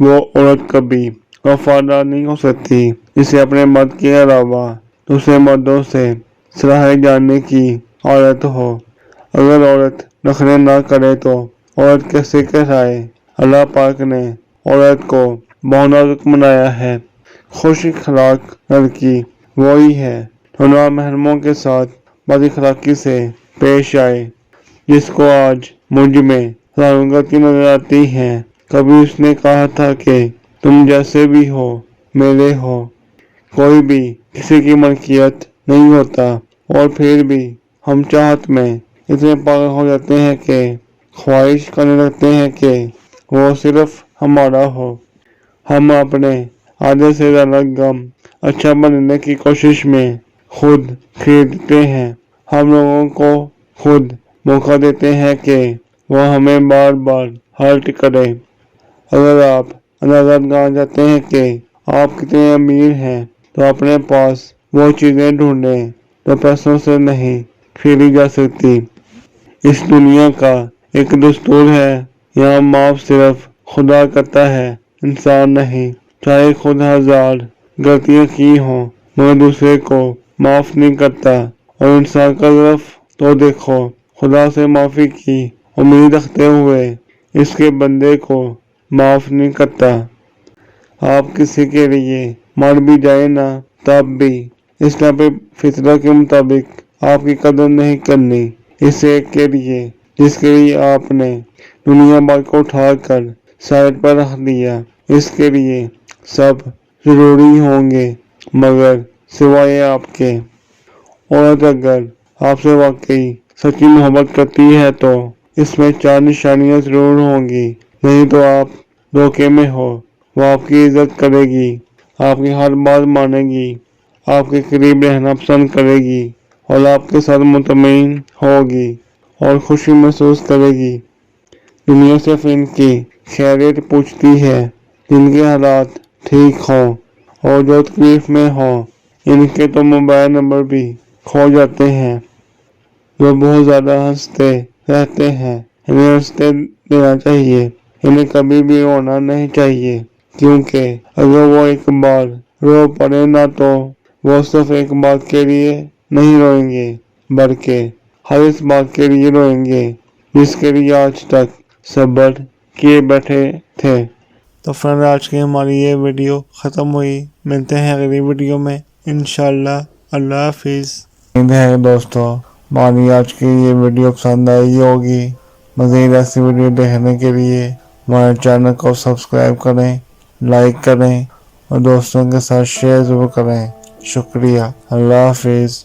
वो औरत कभी वफादार नहीं हो सकती जिसे अपने मर्द के अलावा दूसरे मर्दों से सराहे जाने की आदत हो। अगर औरत नखरे ना करे तो औरत कैसे कहलाए। अल्लाह पाक ने औरत को बहुत नाजुक बनाया है। खुश अखलाक लड़की वही है जो नामहरमों के साथ बदअखलाकी से पेश आए। जिसको आज मुझ में सहानुभूति नजर आती है। कभी उसने कहा था कि तुम जैसे भी हो मेरे हो। कोई भी किसी की मलकियत नहीं होता और फिर भी हम चाहत में इतने पागल हो जाते हैं कि ख्वाहिश करने लगते हैं कि वो सिर्फ हमारा हो। हम अपने आधे से ज्यादा गम अच्छा बनने की कोशिश में खुद खरीदते हैं। हम लोगों को खुद मौका देते हैं कि वो हमें बार बार हर्ट करे। अगर आप अंदाजा लगा जाते हैं कि आप कितने अमीर हैं तो अपने पास वो चीजें ढूंढें जो पैसों से नहीं खरीदी जा सकती। इस दुनिया का एक दस्तूर है, यहाँ माफ सिर्फ खुदा करता है, इंसान नहीं। चाहे खुद हजार गलतियां की हों मगर दूसरे को माफ नहीं करता। और इंसान का तरफ तो देखो, खुदा से माफी की उम्मीद रखते हुए इसके बंदे को माफ नहीं करता। आप किसी के लिए मर भी जाए ना तब भी इस्लाम पे फितरत के मुताबिक आपकी कदर नहीं करनी। इस एक के लिए जिसके लिए आपने दुनिया भर को उठाकर साइड पर रख दिया, इसके लिए सब जरूरी होंगे मगर सिवाय आपके। औरत अगर आपसे वाकई सच्ची मोहब्बत करती है तो इसमें 4 निशानियां जरूर होंगी, नहीं तो आप धोखे में हो। वो आपकी इज्जत करेगी, आपकी हर बात मानेगी, आपके करीब रहना पसंद करेगी और आपके साथ मुतमईन होगी और खुशी महसूस करेगी। दुनिया सिर्फ इनकी खैरियत पूछती है जिनके हालात ठीक हों और जो तकलीफ में हो। इनके तो मोबाइल नंबर भी खो जाते हैं। जो बहुत ज्यादा हंसते रहते हैं, इन्हें हंसते देना चाहिए। इन्हें कभी भी रोना नहीं चाहिए क्योंकि अगर वो एक बार रो पड़े ना तो वो सिर्फ एक बात के लिए नहीं रोएंगे बल्कि हर इस बात के लिए रोएंगे जिसके लिए आज तक सब्र किए बैठे थे। तो फ्रेंड, आज की हमारी ये वीडियो ख़त्म हुई। मिलते हैं अगली वीडियो में इंशाल्लाह। अल्लाह हाफिज़। उम्मीद है दोस्तों हमारी आज की ये वीडियो पसंद आई होगी। मज़ीद ऐसी वीडियो देखने के लिए हमारे चैनल को सब्सक्राइब करें, लाइक करें और दोस्तों के साथ शेयर ज़रूर करें। शुक्रिया। अल्लाह हाफिज़।